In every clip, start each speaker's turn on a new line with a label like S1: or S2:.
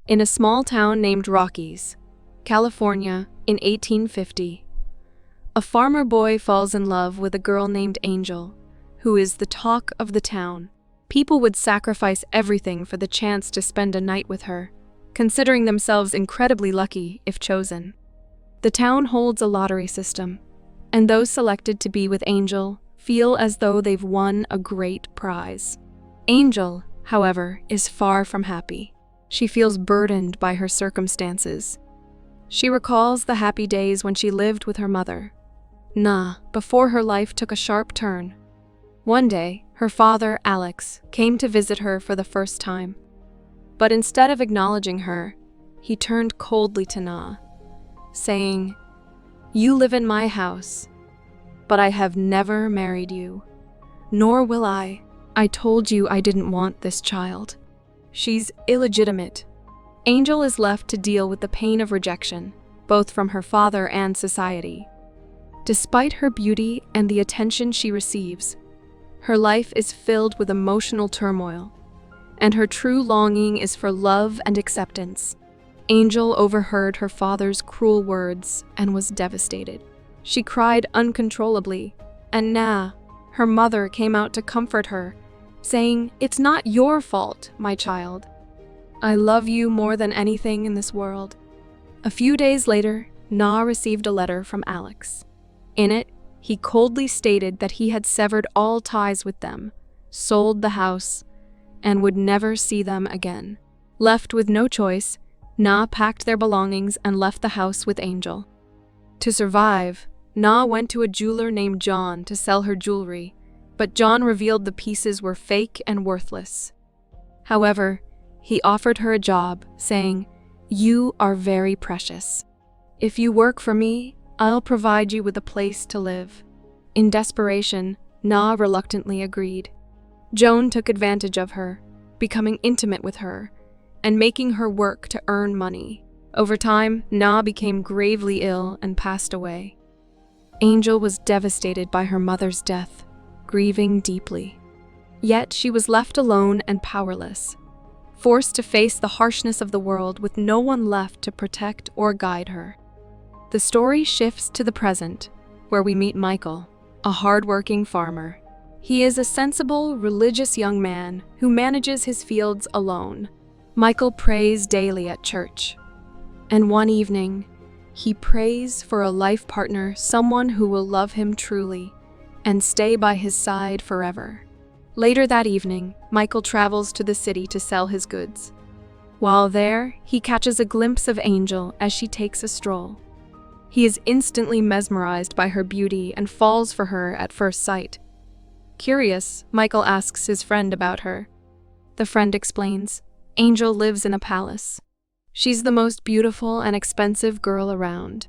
S1: in a small town named Rockies, California, in 1850. A farmer boy falls in love with a girl named Angel, who is the talk of the town. People would sacrifice everything for the chance to spend a night with her, considering themselves incredibly lucky if chosen. The town holds a lottery system, and those selected to be with Angel feel as though they've won a great prize. Angel, however, is far from happy. She feels burdened by her circumstances. She recalls the happy days when she lived with her mother, before her life took a sharp turn. One day, her father, Alex, came to visit her for the first time. But instead of acknowledging her, he turned coldly to Na, saying, "You live in my house, but I have never married you. Nor will I. I told you I didn't want this child. She's illegitimate." Angel is left to deal with the pain of rejection, both from her father and society. Despite her beauty and the attention she receives, her life is filled with emotional turmoil, and her true longing is for love and acceptance. Angel overheard her father's cruel words and was devastated. She cried uncontrollably, and her mother, came out to comfort her, saying, "It's not your fault, my child. I love you more than anything in this world." A few days later, Na received a letter from Alex. In it, he coldly stated that he had severed all ties with them, sold the house, and would never see them again. Left with no choice, Na packed their belongings and left the house with Angel. To survive, Na went to a jeweler named John to sell her jewelry, but John revealed the pieces were fake and worthless. However, he offered her a job, saying, "You are very precious. If you work for me, I'll provide you with a place to live." In desperation, Na reluctantly agreed. Joan took advantage of her, becoming intimate with her, and making her work to earn money. Over time, Na became gravely ill and passed away. Angel was devastated by her mother's death, grieving deeply. Yet she was left alone and powerless, forced to face the harshness of the world with no one left to protect or guide her. The story shifts to the present, where we meet Michael, a hard-working farmer. He is a sensible, religious young man who manages his fields alone. Michael prays daily at church, and one evening, he prays for a life partner, someone who will love him truly and stay by his side forever. Later that evening, Michael travels to the city to sell his goods. While there, he catches a glimpse of Angel as she takes a stroll. He is instantly mesmerized by her beauty and falls for her at first sight. Curious, Michael asks his friend about her. The friend explains, "Angel lives in a palace. She's the most beautiful and expensive girl around.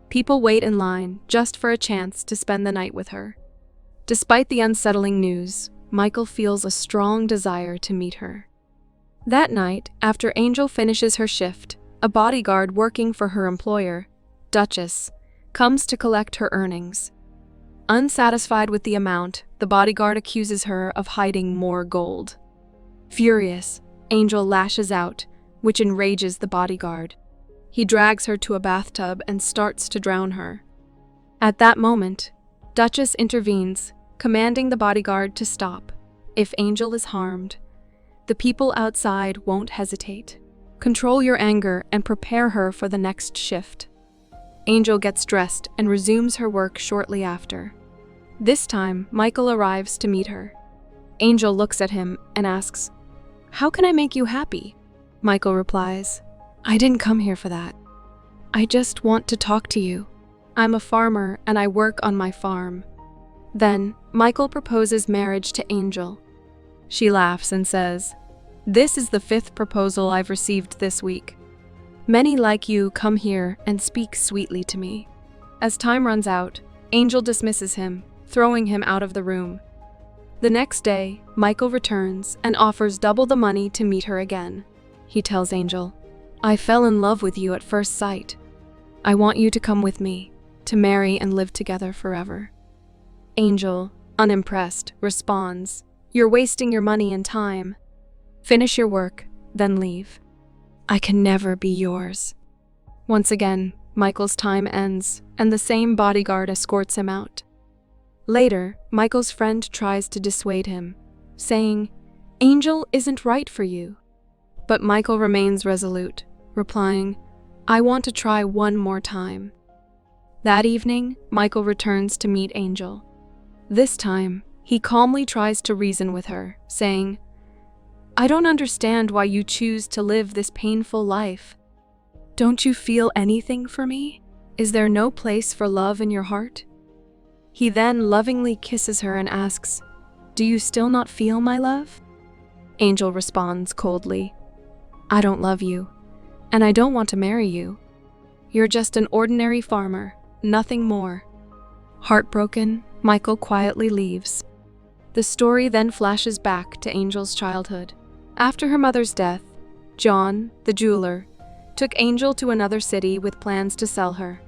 S1: People wait in line just for a chance to spend the night with her." Despite the unsettling news, Michael feels a strong desire to meet her. That night, after Angel finishes her shift, a bodyguard working for her employer, Duchess, comes to collect her earnings. Unsatisfied with the amount, the bodyguard accuses her of hiding more gold. Furious, Angel lashes out, which enrages the bodyguard. He drags her to a bathtub and starts to drown her. At that moment, Duchess intervenes, commanding the bodyguard to stop. If Angel is harmed, the people outside won't hesitate. Control your anger and prepare her for the next shift. Angel gets dressed and resumes her work shortly after. This time, Michael arrives to meet her. Angel looks at him and asks, "How can I make you happy?" Michael replies, "I didn't come here for that. I just want to talk to you. I'm a farmer and I work on my farm." Then, Michael proposes marriage to Angel. She laughs and says, "This is the 5th proposal I've received this week. Many like you come here and speak sweetly to me." As time runs out, Angel dismisses him, throwing him out of the room. The next day, Michael returns and offers double the money to meet her again. He tells Angel, "I fell in love with you at first sight. I want you to come with me, to marry and live together forever." Angel, unimpressed, responds, "You're wasting your money and time. Finish your work, then leave." I can never be yours. Once again, Michael's time ends, and the same bodyguard escorts him out. Later, Michael's friend tries to dissuade him, saying, "Angel isn't right for you." But Michael remains resolute, replying, "I want to try one more time." That evening, Michael returns to meet Angel. This time, he calmly tries to reason with her, saying, "I don't understand why you choose to live this painful life. Don't you feel anything for me? Is there no place for love in your heart?" He then lovingly kisses her and asks, "Do you still not feel my love?" Angel responds coldly, "I don't love you, and I don't want to marry you. You're just an ordinary farmer, nothing more." Heartbroken, Michael quietly leaves. The story then flashes back to Angel's childhood. After her mother's death, John, the jeweler, took Angel to another city with plans to sell her.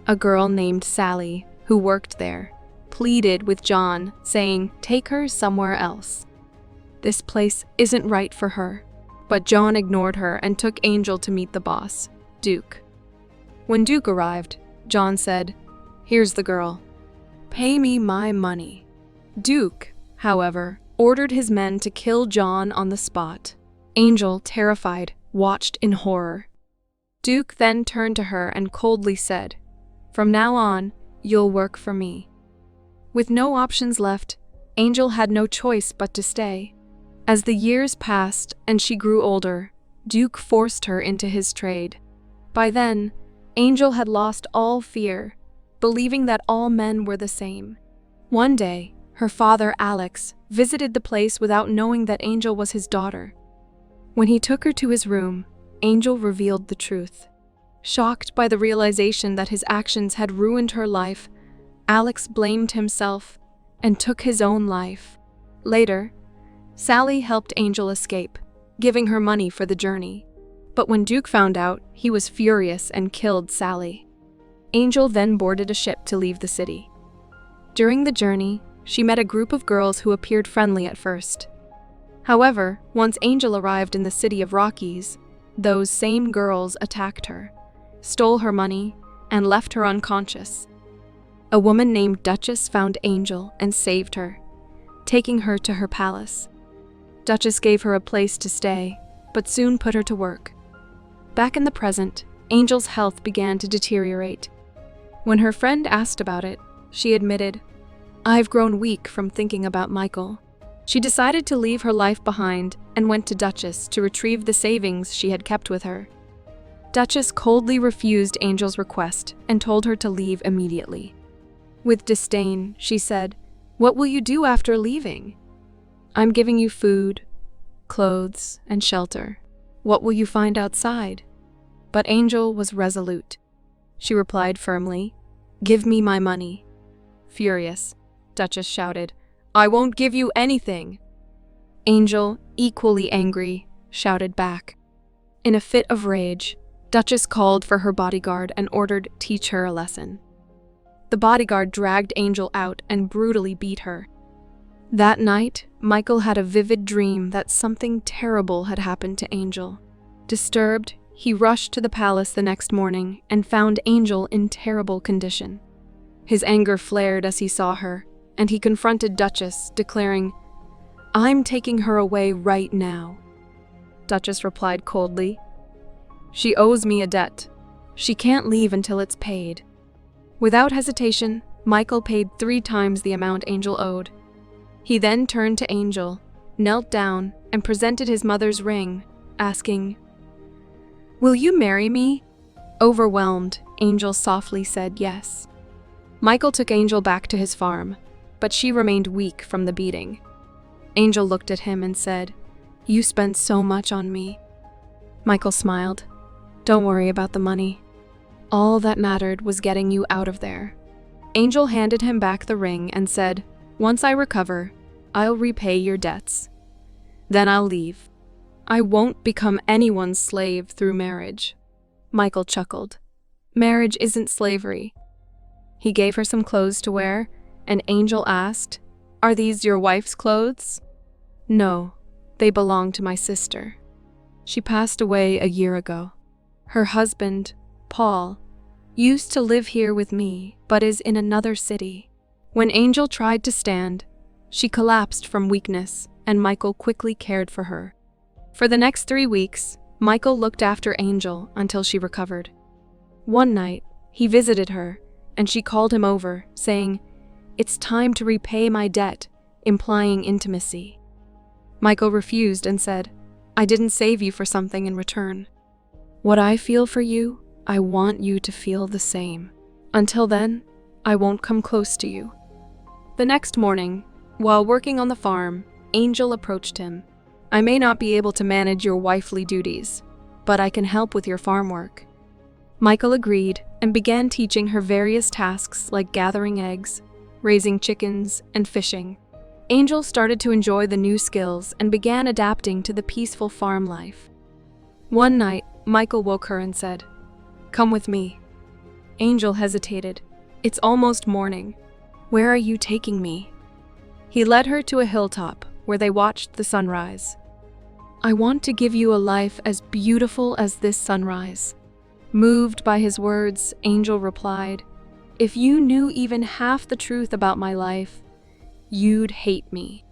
S1: A girl named Sally, who worked there, pleaded with John, saying, "Take her somewhere else. This place isn't right for her." But John ignored her and took Angel to meet the boss, Duke. When Duke arrived, John said, "Here's the girl. Pay me my money." Duke, however, ordered his men to kill John on the spot. Angel, terrified, watched in horror. Duke then turned to her and coldly said, "From now on, you'll work for me." With no options left, Angel had no choice but to stay. As the years passed and she grew older, Duke forced her into his trade. By then, Angel had lost all fear, believing that all men were the same. One day, her father, Alex, visited the place without knowing that Angel was his daughter. When he took her to his room, Angel revealed the truth. Shocked by the realization that his actions had ruined her life, Alex blamed himself and took his own life. Later, Sally helped Angel escape, giving her money for the journey. But when Duke found out, he was furious and killed Sally. Angel then boarded a ship to leave the city. During the journey, she met a group of girls who appeared friendly at first. However, once Angel arrived in the city of Rockies, those same girls attacked her, stole her money, and left her unconscious. A woman named Duchess found Angel and saved her, taking her to her palace. Duchess gave her a place to stay, but soon put her to work. Back in the present, Angel's health began to deteriorate. When her friend asked about it, she admitted, "I've grown weak from thinking about Michael." She decided to leave her life behind and went to Duchess to retrieve the savings she had kept with her. Duchess coldly refused Angel's request and told her to leave immediately. With disdain, she said, "What will you do after leaving? I'm giving you food, clothes, and shelter. What will you find outside?" But Angel was resolute. She replied firmly, "Give me my money." Furious, Duchess shouted, "I won't give you anything." Angel, equally angry, shouted back. In a fit of rage, Duchess called for her bodyguard and ordered, "Teach her a lesson." The bodyguard dragged Angel out and brutally beat her. That night, Michael had a vivid dream that something terrible had happened to Angel. Disturbed, he rushed to the palace the next morning and found Angel in terrible condition. His anger flared as he saw her, and he confronted Duchess, declaring, "I'm taking her away right now." Duchess replied coldly, "She owes me a debt. She can't leave until it's paid." Without hesitation, Michael paid 3 times the amount Angel owed. He then turned to Angel, knelt down, and presented his mother's ring, asking, "Will you marry me?" Overwhelmed, Angel softly said yes. Michael took Angel back to his farm, but she remained weak from the beating. Angel looked at him and said, "You spent so much on me." Michael smiled. "Don't worry about the money. All that mattered was getting you out of there." Angel handed him back the ring and said, "Once I recover, I'll repay your debts. Then I'll leave. I won't become anyone's slave through marriage." Michael chuckled. "Marriage isn't slavery." He gave her some clothes to wear, and Angel asked, "Are these your wife's clothes?" "No, they belong to my sister." She passed away a year ago. Her husband, Paul, used to live here with me, but is in another city. When Angel tried to stand, she collapsed from weakness, and Michael quickly cared for her. For the next 3 weeks, Michael looked after Angel until she recovered. One night, he visited her, and she called him over, saying, "It's time to repay my debt," implying intimacy. Michael refused and said, "I didn't save you for something in return. What I feel for you, I want you to feel the same. Until then, I won't come close to you." The next morning, while working on the farm, Angel approached him. "I may not be able to manage your wifely duties, but I can help with your farm work." Michael agreed and began teaching her various tasks like gathering eggs, raising chickens, and fishing. Angel started to enjoy the new skills and began adapting to the peaceful farm life. One night, Michael woke her and said, "Come with me." Angel hesitated. "It's almost morning. Where are you taking me?" He led her to a hilltop where they watched the sunrise. "I want to give you a life as beautiful as this sunrise." Moved by his words, Angel replied, "If you knew even half the truth about my life, you'd hate me."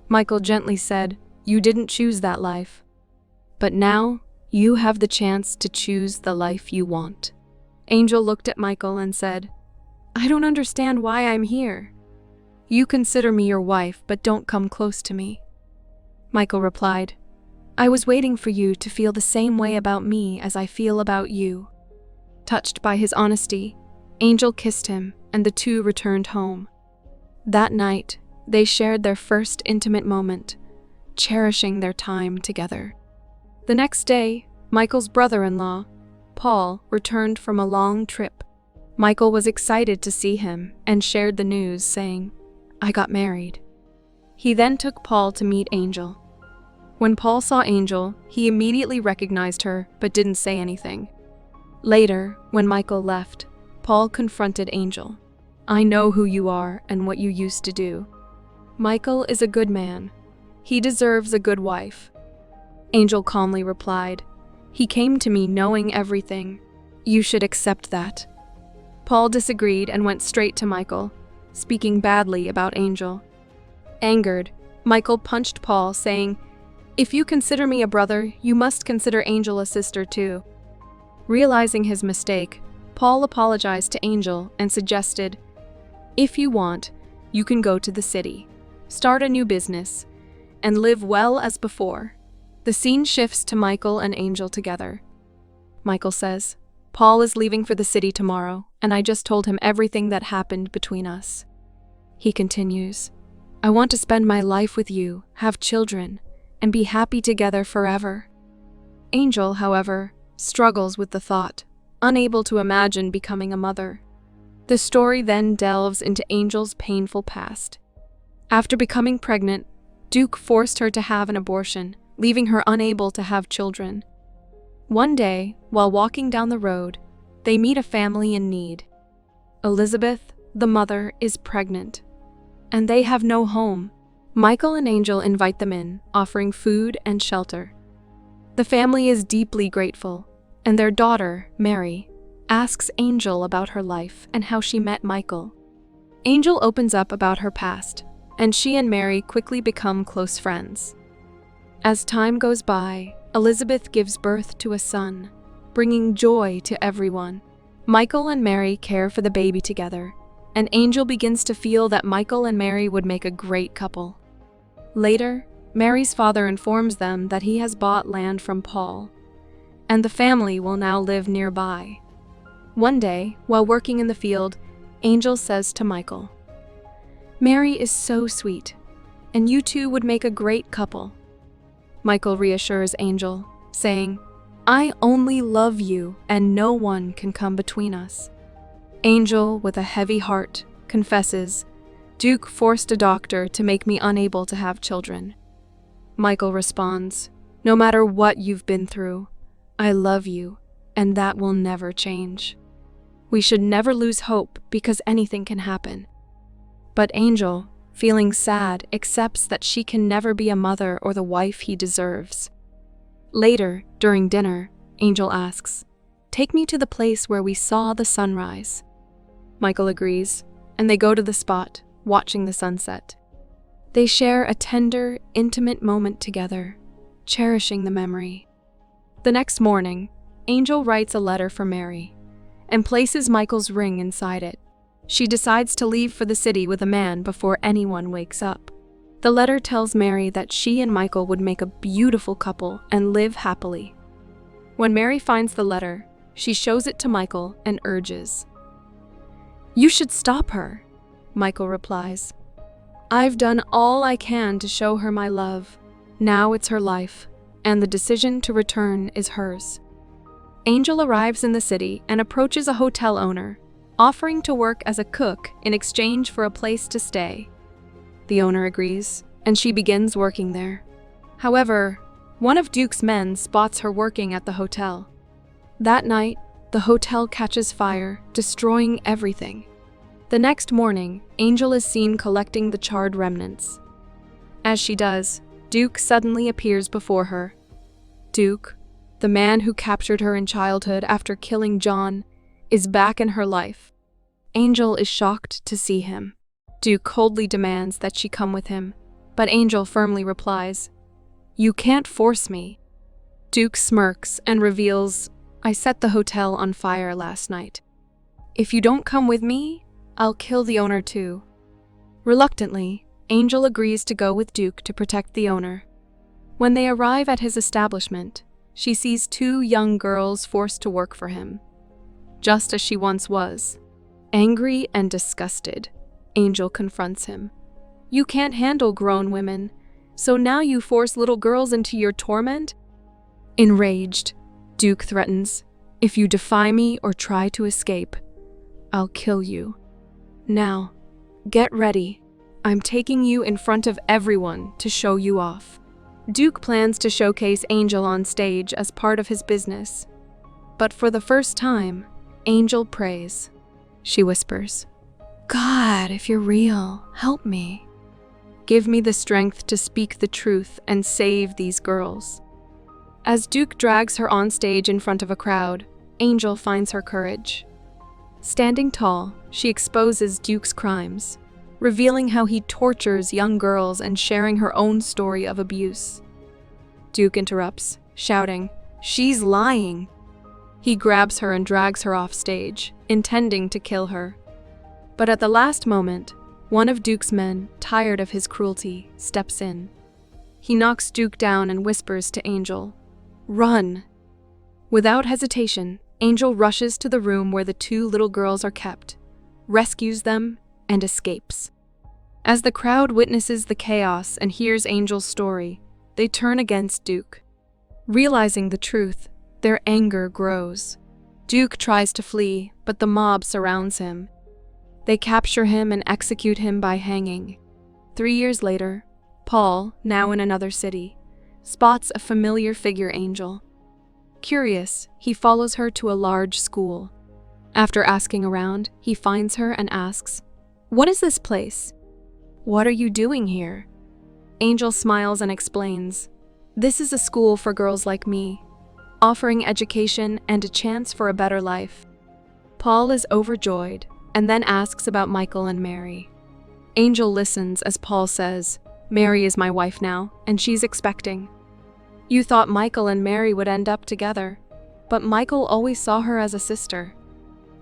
S1: Michael gently said, "You didn't choose that life. But now, you have the chance to choose the life you want." Angel looked at Michael and said, "I don't understand why I'm here." "You consider me your wife, but don't come close to me." Michael replied, "I was waiting for you to feel the same way about me as I feel about you." Touched by his honesty, Angel kissed him, and the two returned home. That night, they shared their first intimate moment, cherishing their time together. The next day, Michael's brother-in-law, Paul, returned from a long trip. Michael was excited to see him and shared the news, saying, "I got married." He then took Paul to meet Angel. When Paul saw Angel, he immediately recognized her but didn't say anything. Later, when Michael left, Paul confronted Angel. "I know who you are and what you used to do. Michael is a good man. He deserves a good wife." Angel calmly replied, "He came to me knowing everything. You should accept that." Paul disagreed and went straight to Michael, speaking badly about Angel. Angered, Michael punched Paul, saying, "If you consider me a brother, you must consider Angel a sister too." Realizing his mistake, Paul apologized to Angel and suggested, "If you want, you can go to the city, start a new business, and live well as before." The scene shifts to Michael and Angel together. Michael says, "Paul is leaving for the city tomorrow, and I just told him everything that happened between us." He continues, "I want to spend my life with you, have children, and be happy together forever." Angel, however, struggles with the thought, unable to imagine becoming a mother. The story then delves into Angel's painful past. After becoming pregnant, Duke forced her to have an abortion, leaving her unable to have children. One day, while walking down the road, they meet a family in need. Elizabeth, the mother, is pregnant, and they have no home. Michael and Angel invite them in, offering food and shelter. The family is deeply grateful, and their daughter, Mary, asks Angel about her life and how she met Michael. Angel opens up about her past, and she and Mary quickly become close friends. As time goes by, Elizabeth gives birth to a son, bringing joy to everyone. Michael and Mary care for the baby together, and Angel begins to feel that Michael and Mary would make a great couple. Later, Mary's father informs them that he has bought land from Paul, and the family will now live nearby. One day, while working in the field, Angel says to Michael, "Mary is so sweet, and you two would make a great couple." Michael reassures Angel, saying, "I only love you, and no one can come between us." Angel, with a heavy heart, confesses, "Duke forced a doctor to make me unable to have children." Michael responds, "No matter what you've been through, I love you, and that will never change. We should never lose hope because anything can happen." But Angel, feeling sad, accepts that she can never be a mother or the wife he deserves. Later, during dinner, Angel asks, "Take me to the place where we saw the sunrise." Michael agrees, and they go to the spot, watching the sunset. They share a tender, intimate moment together, cherishing the memory. The next morning, Angel writes a letter for Mary and places Michael's ring inside it. She decides to leave for the city with a man before anyone wakes up. The letter tells Mary that she and Michael would make a beautiful couple and live happily. When Mary finds the letter, she shows it to Michael and urges, "You should stop her." Michael replies, "I've done all I can to show her my love. Now it's her life, and the decision to return is hers." Angel arrives in the city and approaches a hotel owner, offering to work as a cook in exchange for a place to stay. The owner agrees, and she begins working there. However, one of Duke's men spots her working at the hotel. That night, the hotel catches fire, destroying everything. The next morning, Angel is seen collecting the charred remnants. As she does, Duke suddenly appears before her. Duke, the man who captured her in childhood after killing John, is back in her life. Angel is shocked to see him. Duke coldly demands that she come with him, but Angel firmly replies, "You can't force me." Duke smirks and reveals, "I set the hotel on fire last night. If you don't come with me, I'll kill the owner too." Reluctantly, Angel agrees to go with Duke to protect the owner. When they arrive at his establishment, she sees two young girls forced to work for him, just as she once was. Angry and disgusted, Angel confronts him. "You can't handle grown women, so now you force little girls into your torment?" Enraged, Duke threatens, "If you defy me or try to escape, I'll kill you. Now, get ready. I'm taking you in front of everyone to show you off." Duke plans to showcase Angel on stage as part of his business. But for the first time, Angel prays. She whispers, "God, if you're real, help me. Give me the strength to speak the truth and save these girls." As Duke drags her on stage in front of a crowd, Angel finds her courage. Standing tall, she exposes Duke's crimes, revealing how he tortures young girls and sharing her own story of abuse. Duke interrupts, shouting, "She's lying!" He grabs her and drags her off stage, intending to kill her. But at the last moment, one of Duke's men, tired of his cruelty, steps in. He knocks Duke down and whispers to Angel, "Run!" Without hesitation, Angel rushes to the room where the two little girls are kept, rescues them, and escapes. As the crowd witnesses the chaos and hears Angel's story, they turn against Duke. Realizing the truth, their anger grows. Duke tries to flee, but the mob surrounds him. They capture him and execute him by hanging. 3 years later, Paul, now in another city, spots a familiar figure Angel. Curious, he follows her to a large school. After asking around, he finds her and asks, "What is this place? What are you doing here?" Angel smiles and explains, "This is a school for girls like me, offering education and a chance for a better life." Paul is overjoyed and then asks about Michael and Mary. Angel listens as Paul says, "Mary is my wife now, and she's expecting. You thought Michael and Mary would end up together, but Michael always saw her as a sister.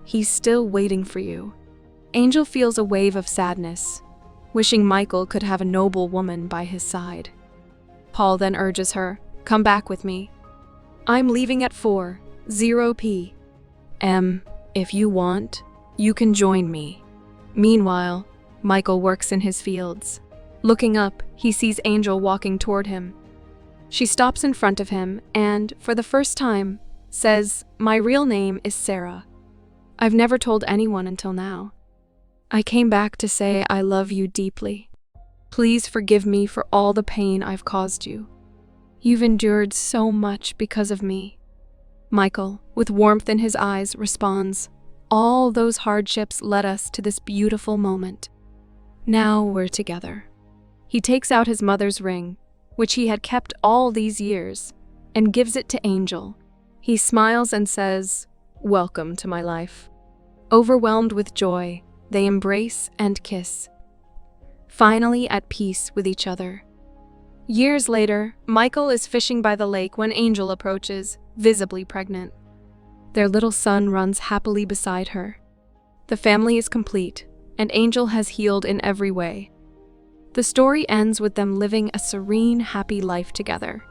S1: He's still waiting for you." Angel feels a wave of sadness, wishing Michael could have a noble woman by his side. Paul then urges her, "Come back with me. I'm leaving at 4:00 p.m. If you want, you can join me." Meanwhile, Michael works in his fields. Looking up, he sees Angel walking toward him. She stops in front of him and, for the first time, says, "My real name is Sarah. I've never told anyone until now. I came back to say I love you deeply. Please forgive me for all the pain I've caused you. You've endured so much because of me." Michael, with warmth in his eyes, responds, "All those hardships led us to this beautiful moment. Now we're together." He takes out his mother's ring, which he had kept all these years, and gives it to Angel. He smiles and says, "Welcome to my life." Overwhelmed with joy, they embrace and kiss, finally at peace with each other. Years later, Michael is fishing by the lake when Angel approaches, visibly pregnant. Their little son runs happily beside her. The family is complete, and Angel has healed in every way. The story ends with them living a serene, happy life together.